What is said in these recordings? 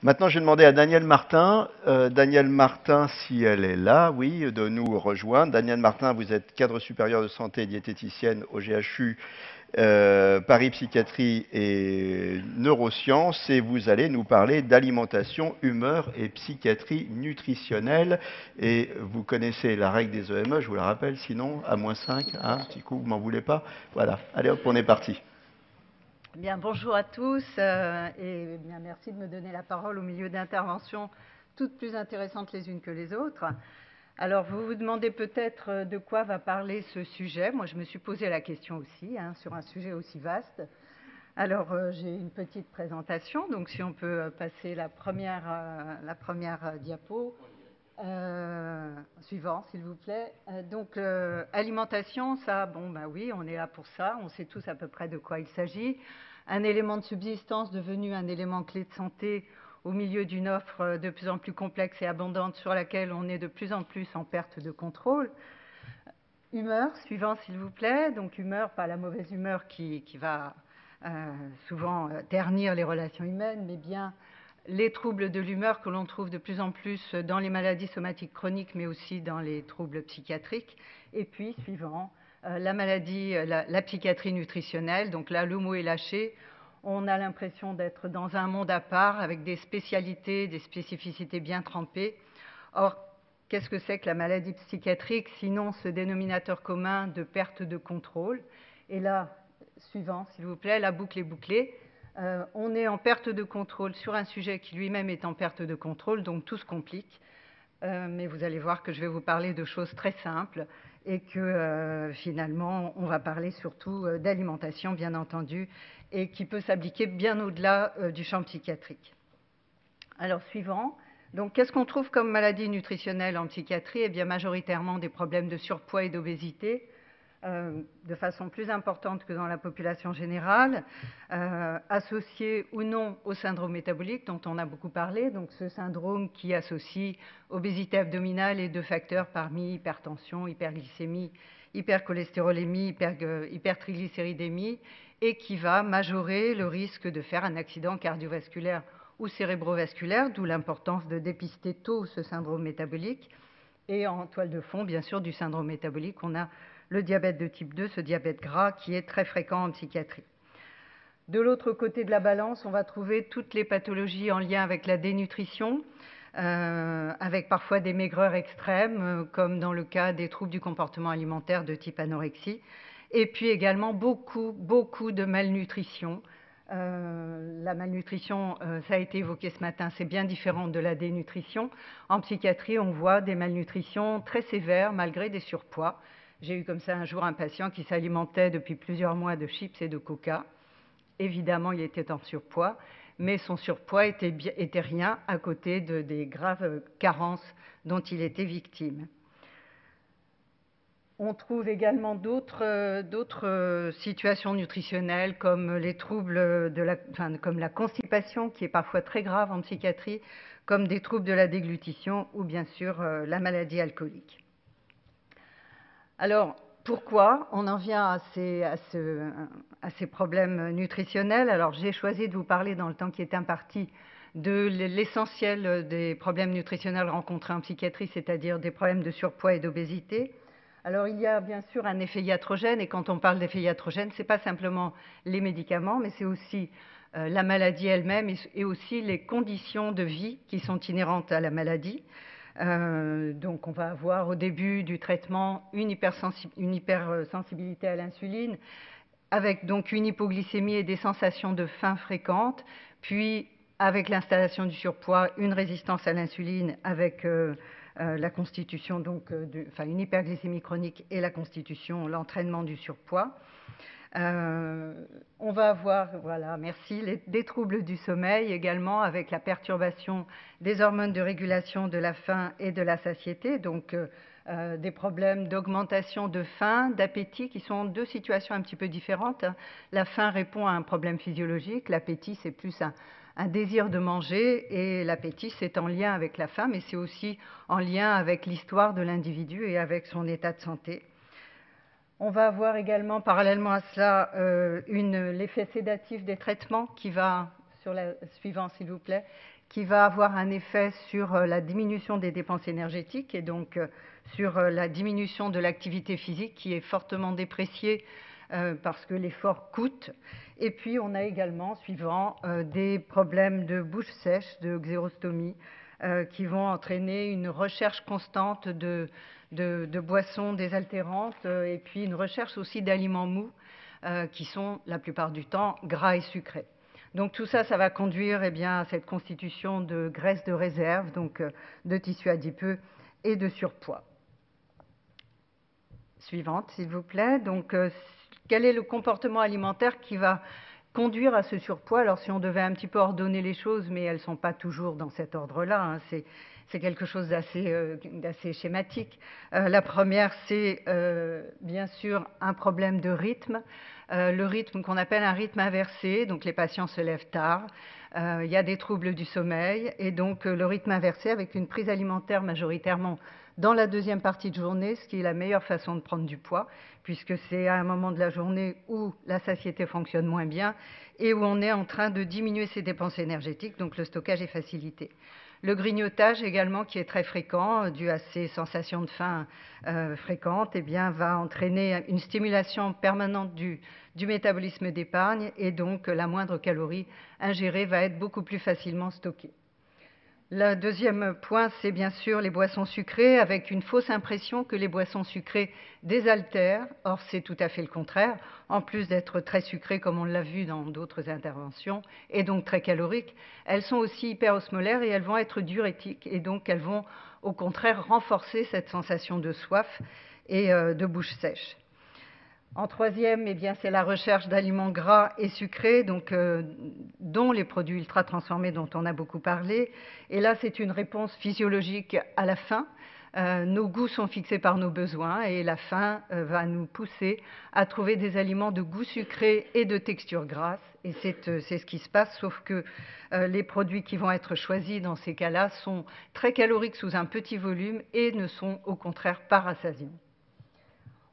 Maintenant, j'ai demandé à Danielle Martin, si elle est là, oui, de nous rejoindre. Danielle Martin, vous êtes cadre supérieur de santé et diététicienne au GHU Paris Psychiatrie et Neurosciences, et vous allez nous parler d'alimentation, humeur et psychiatrie nutritionnelle. Et vous connaissez la règle des EME, je vous la rappelle, sinon, à -5, hein, petit coup, vous m'en voulez pas. Voilà, allez hop, on est parti. Bien, bonjour à tous et bien merci de me donner la parole au milieu d'interventions toutes plus intéressantes les unes que les autres. Alors, vous vous demandez peut-être de quoi va parler ce sujet. Moi, je me suis posé la question aussi, sur un sujet aussi vaste. Alors, j'ai une petite présentation, donc si on peut passer la première diapo. Suivant, s'il vous plaît. Donc, alimentation, ça, bon, ben oui, on est là pour ça. On sait tous à peu près de quoi il s'agit. Un élément de subsistance devenu un élément clé de santé au milieu d'une offre de plus en plus complexe et abondante sur laquelle on est de plus en plus en perte de contrôle. Humeur, suivant, s'il vous plaît. Donc, humeur, pas la mauvaise humeur qui va souvent ternir les relations humaines, mais bien les troubles de l'humeur que l'on trouve de plus en plus dans les maladies somatiques chroniques, mais aussi dans les troubles psychiatriques. Et puis, suivant, la psychiatrie nutritionnelle. Donc là, le mot est lâché. On a l'impression d'être dans un monde à part, avec des spécialités, des spécificités bien trempées. Or, qu'est-ce que c'est que la maladie psychiatrique, sinon ce dénominateur commun de perte de contrôle? Et là, suivant, s'il vous plaît, la boucle est bouclée. On est en perte de contrôle sur un sujet qui lui-même est en perte de contrôle, donc tout se complique. Mais vous allez voir que je vais vous parler de choses très simples et que finalement, on va parler surtout d'alimentation, bien entendu, et qui peut s'appliquer bien au-delà du champ psychiatrique. Alors, suivant. Donc, qu'est-ce qu'on trouve comme maladie nutritionnelle en psychiatrie? Eh bien, majoritairement des problèmes de surpoids et d'obésité, de façon plus importante que dans la population générale, associés ou non au syndrome métabolique dont on a beaucoup parlé, donc ce syndrome qui associe obésité abdominale et deux facteurs parmi hypertension, hyperglycémie, hypercholestérolémie, hypertriglycéridémie, et qui va majorer le risque de faire un accident cardiovasculaire ou cérébrovasculaire, d'où l'importance de dépister tôt ce syndrome métabolique. Et en toile de fond, bien sûr, du syndrome métabolique, on a le diabète de type 2, ce diabète gras qui est très fréquent en psychiatrie. De l'autre côté de la balance, on va trouver toutes les pathologies en lien avec la dénutrition, avec parfois des maigreurs extrêmes, comme dans le cas des troubles du comportement alimentaire de type anorexie, et puis également beaucoup de malnutrition. La malnutrition, ça a été évoqué ce matin, c'est bien différent de la dénutrition. En psychiatrie, on voit des malnutritions très sévères malgré des surpoids. J'ai eu comme ça un jour un patient qui s'alimentait depuis plusieurs mois de chips et de coca. Évidemment, il était en surpoids, mais son surpoids était rien à côté des graves carences dont il était victime. On trouve également d'autres situations nutritionnelles comme les troubles comme la constipation qui est parfois très grave en psychiatrie, comme des troubles de la déglutition ou bien sûr la maladie alcoolique. Alors, pourquoi on en vient à ces problèmes nutritionnels? Alors, j'ai choisi de vous parler dans le temps qui est imparti de l'essentiel des problèmes nutritionnels rencontrés en psychiatrie, c'est-à-dire des problèmes de surpoids et d'obésité. Alors, il y a bien sûr un effet iatrogène, et quand on parle d'effet iatrogène, ce n'est pas simplement les médicaments, mais c'est aussi la maladie elle-même et aussi les conditions de vie qui sont inhérentes à la maladie. Donc on va avoir au début du traitement une hypersensibilité à l'insuline, avec donc une hypoglycémie et des sensations de faim fréquentes, puis avec l'installation du surpoids, une résistance à l'insuline avec la constitution, donc, une hyperglycémie chronique et la constitution, l'entraînement du surpoids. On va avoir, voilà, merci, des troubles du sommeil également avec la perturbation des hormones de régulation de la faim et de la satiété, donc des problèmes d'augmentation de faim, d'appétit qui sont deux situations un petit peu différentes. La faim répond à un problème physiologique, l'appétit c'est plus un désir de manger et l'appétit c'est en lien avec la faim mais c'est aussi en lien avec l'histoire de l'individu et avec son état de santé. On va avoir également, parallèlement à cela, l'effet sédatif des traitements qui va sur la suivante s'il vous plaît, qui va avoir un effet sur la diminution des dépenses énergétiques et donc sur la diminution de l'activité physique qui est fortement dépréciée parce que l'effort coûte. Et puis on a également, suivant, des problèmes de bouche sèche, de xérostomie, qui vont entraîner une recherche constante de boissons désaltérantes et puis une recherche aussi d'aliments mous qui sont la plupart du temps gras et sucrés. Donc tout ça, ça va conduire à cette constitution de graisse de réserve, donc de tissu adipeux et de surpoids. Suivante, s'il vous plaît. Donc quel est le comportement alimentaire qui va conduire à ce surpoids? Alors si on devait un petit peu ordonner les choses, mais elles ne sont pas toujours dans cet ordre-là, hein, c'est quelque chose d'assez schématique. La première, c'est bien sûr un problème de rythme. Le rythme qu'on appelle un rythme inversé, donc les patients se lèvent tard, il y a des troubles du sommeil, et donc le rythme inversé avec une prise alimentaire majoritairement dans la deuxième partie de journée, ce qui est la meilleure façon de prendre du poids, puisque c'est à un moment de la journée où la satiété fonctionne moins bien et où on est en train de diminuer ses dépenses énergétiques, donc le stockage est facilité. Le grignotage également, qui est très fréquent, dû à ces sensations de faim fréquentes, va entraîner une stimulation permanente du métabolisme d'épargne et donc la moindre calorie ingérée va être beaucoup plus facilement stockée. Le deuxième point, c'est bien sûr les boissons sucrées, avec une fausse impression que les boissons sucrées désaltèrent. Or, c'est tout à fait le contraire. En plus d'être très sucrées, comme on l'a vu dans d'autres interventions, et donc très caloriques, elles sont aussi hyperosmolaires et elles vont être diurétiques. Et donc, elles vont au contraire renforcer cette sensation de soif et de bouche sèche. En troisième, c'est la recherche d'aliments gras et sucrés, donc, dont les produits ultra transformés dont on a beaucoup parlé. Et là, c'est une réponse physiologique à la faim. Nos goûts sont fixés par nos besoins et la faim va nous pousser à trouver des aliments de goût sucré et de texture grasse. Et c'est ce qui se passe, sauf que les produits qui vont être choisis dans ces cas-là sont très caloriques sous un petit volume et ne sont au contraire pas rassasiants.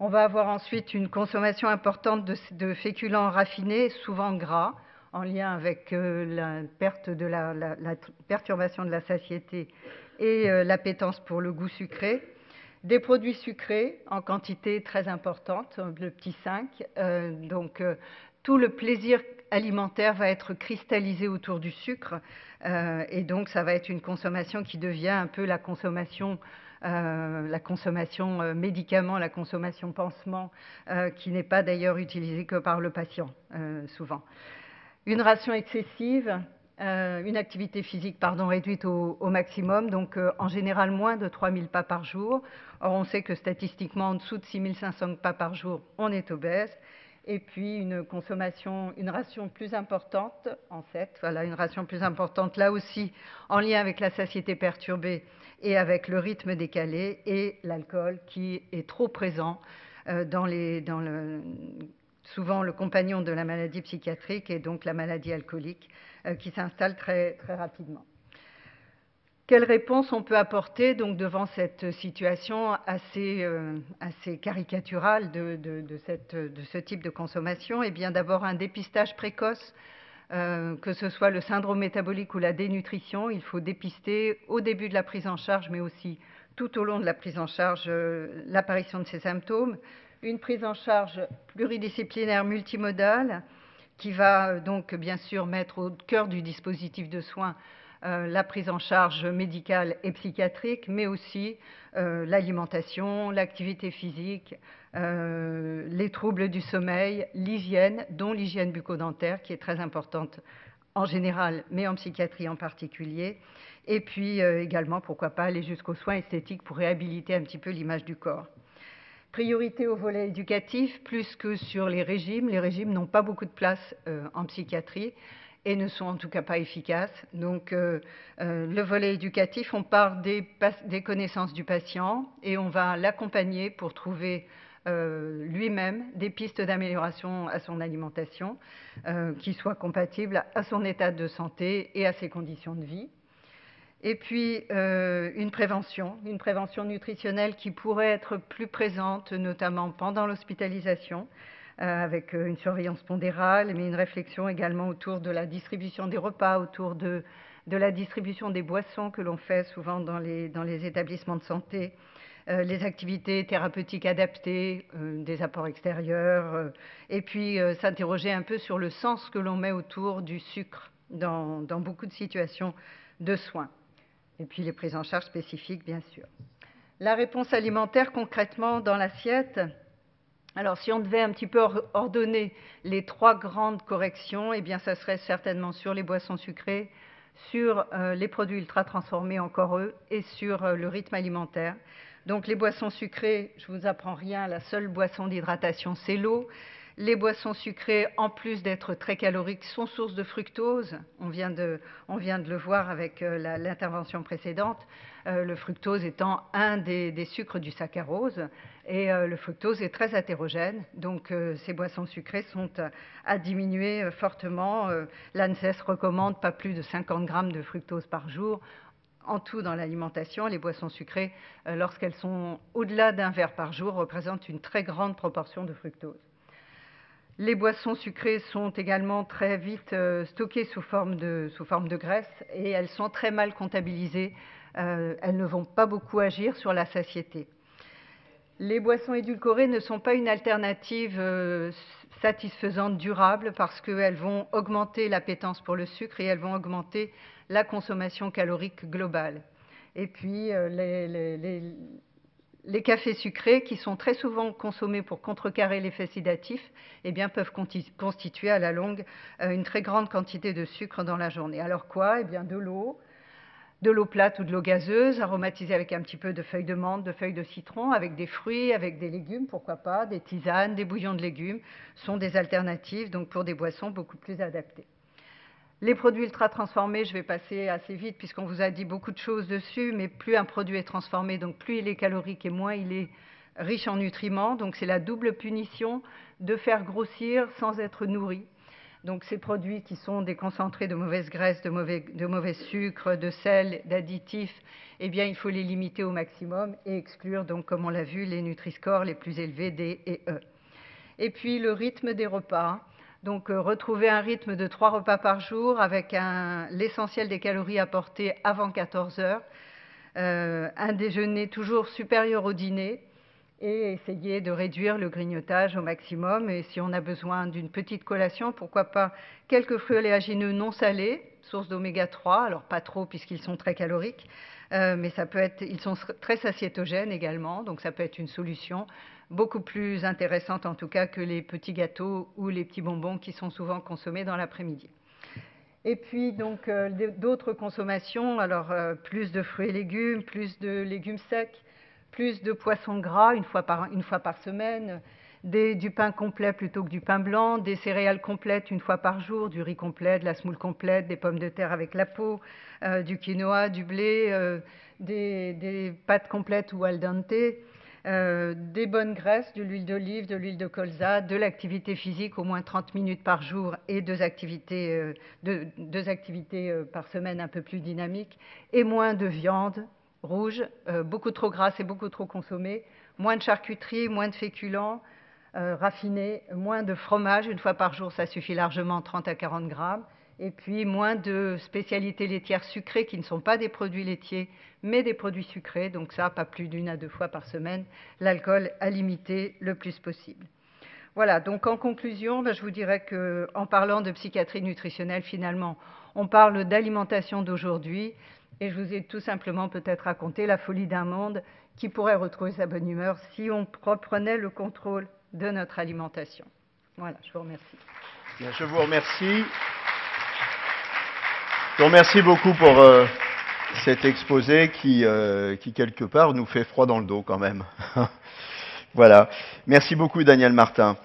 On va avoir ensuite une consommation importante de féculents raffinés, souvent gras, en lien avec la perturbation de la satiété et l'appétence pour le goût sucré. Des produits sucrés en quantité très importante, le petit 5. Tout le plaisir alimentaire va être cristallisé autour du sucre. Et donc, ça va être une consommation qui devient un peu la consommation médicament, la consommation pansement, qui n'est pas d'ailleurs utilisée que par le patient, souvent. Une ration excessive, une activité physique réduite au maximum, donc en général moins de 3000 pas par jour. Or, on sait que statistiquement, en dessous de 6500 pas par jour, on est obèse. Et puis une ration plus importante, une ration plus importante là aussi en lien avec la satiété perturbée et avec le rythme décalé et l'alcool qui est trop présent souvent le compagnon de la maladie psychiatrique et donc la maladie alcoolique qui s'installe très, très rapidement. Quelle réponse on peut apporter donc devant cette situation assez caricaturale de ce type de consommation? Eh bien, d'abord un dépistage précoce, que ce soit le syndrome métabolique ou la dénutrition. Il faut dépister au début de la prise en charge, mais aussi tout au long de la prise en charge, l'apparition de ces symptômes. Une prise en charge pluridisciplinaire multimodale qui va donc bien sûr mettre au cœur du dispositif de soins la prise en charge médicale et psychiatrique, mais aussi l'alimentation, l'activité physique, les troubles du sommeil, l'hygiène, dont l'hygiène bucco-dentaire, qui est très importante en général, mais en psychiatrie en particulier. Et puis également, pourquoi pas, aller jusqu'aux soins esthétiques pour réhabiliter un petit peu l'image du corps. Priorité au volet éducatif, plus que sur les régimes. Les régimes n'ont pas beaucoup de place en psychiatrie et ne sont en tout cas pas efficaces. Donc le volet éducatif, on part des connaissances du patient et on va l'accompagner pour trouver lui-même des pistes d'amélioration à son alimentation qui soient compatibles à son état de santé et à ses conditions de vie. Et puis une prévention nutritionnelle qui pourrait être plus présente, notamment pendant l'hospitalisation, avec une surveillance pondérale, mais une réflexion également autour de la distribution des repas, autour de la distribution des boissons que l'on fait souvent dans les établissements de santé, les activités thérapeutiques adaptées, des apports extérieurs, et puis s'interroger un peu sur le sens que l'on met autour du sucre dans beaucoup de situations de soins. Et puis les prises en charge spécifiques, bien sûr. La réponse alimentaire, concrètement, dans l'assiette. Alors, si on devait un petit peu ordonner les 3 grandes corrections, eh bien, ça serait certainement sur les boissons sucrées, sur les produits ultra transformés, encore eux, et sur le rythme alimentaire. Donc, les boissons sucrées, je ne vous apprends rien, la seule boisson d'hydratation, c'est l'eau. Les boissons sucrées, en plus d'être très caloriques, sont source de fructose. On vient de le voir avec l'intervention précédente, le fructose étant un des sucres du saccharose. Et le fructose est très hétérogène, donc ces boissons sucrées sont à diminuer fortement. L'ANSES recommande pas plus de 50 grammes de fructose par jour. En tout, dans l'alimentation, les boissons sucrées, lorsqu'elles sont au-delà d'un verre par jour, représentent une très grande proportion de fructose. Les boissons sucrées sont également très vite stockées sous forme de graisse et elles sont très mal comptabilisées. Elles ne vont pas beaucoup agir sur la satiété. Les boissons édulcorées ne sont pas une alternative satisfaisante, durable, parce qu'elles vont augmenter l'appétence pour le sucre et elles vont augmenter la consommation calorique globale. Et puis, les cafés sucrés, qui sont très souvent consommés pour contrecarrer l'effet sédatif, eh bien, peuvent constituer à la longue une très grande quantité de sucre dans la journée. Alors quoi ? Eh bien, de l'eau plate ou de l'eau gazeuse, aromatisée avec un petit peu de feuilles de menthe, de feuilles de citron, avec des fruits, avec des légumes, pourquoi pas, des tisanes, des bouillons de légumes, sont des alternatives donc pour des boissons beaucoup plus adaptées. Les produits ultra transformés, je vais passer assez vite puisqu'on vous a dit beaucoup de choses dessus, mais plus un produit est transformé, donc plus il est calorique et moins il est riche en nutriments. Donc c'est la double punition de faire grossir sans être nourri. Donc ces produits qui sont des concentrés de mauvaises graisses, de mauvais sucres, de sel, d'additifs, eh bien il faut les limiter au maximum et exclure, donc comme on l'a vu, les Nutri-Score les plus élevés, D et E. Et puis le rythme des repas. Donc retrouver un rythme de 3 repas par jour avec l'essentiel des calories apportées avant 14 heures, un déjeuner toujours supérieur au dîner et essayer de réduire le grignotage au maximum. Et si on a besoin d'une petite collation, pourquoi pas quelques fruits oléagineux non salés, source d'oméga 3, alors pas trop puisqu'ils sont très caloriques, mais ils sont très satiétogènes également, donc ça peut être une solution beaucoup plus intéressante en tout cas que les petits gâteaux ou les petits bonbons qui sont souvent consommés dans l'après-midi. Et puis donc d'autres consommations, alors plus de fruits et légumes, plus de légumes secs, plus de poissons gras une fois par semaine, du pain complet plutôt que du pain blanc, des céréales complètes une fois par jour, du riz complet, de la semoule complète, des pommes de terre avec la peau, du quinoa, du blé, des pâtes complètes ou al dente, des bonnes graisses, de l'huile d'olive, de l'huile de colza, de l'activité physique au moins 30 minutes par jour et 2 activités par semaine un peu plus dynamiques, et moins de viande rouge, beaucoup trop grasse et beaucoup trop consommée, moins de charcuterie, moins de féculents raffinés, moins de fromage, une fois par jour ça suffit largement, 30 à 40 grammes, et puis moins de spécialités laitières sucrées qui ne sont pas des produits laitiers mais des produits sucrés, donc ça pas plus d'1 à 2 fois par semaine, l'alcool à limiter le plus possible. Voilà, donc en conclusion, je vous dirais qu'en parlant de psychiatrie nutritionnelle, finalement, on parle d'alimentation d'aujourd'hui. Et je vous ai tout simplement peut-être raconté la folie d'un monde qui pourrait retrouver sa bonne humeur si on reprenait le contrôle de notre alimentation. Voilà, je vous remercie. Bien, je vous remercie. Je vous remercie beaucoup pour cet exposé qui, quelque part, nous fait froid dans le dos quand même. Voilà. Merci beaucoup, Daniel Martin.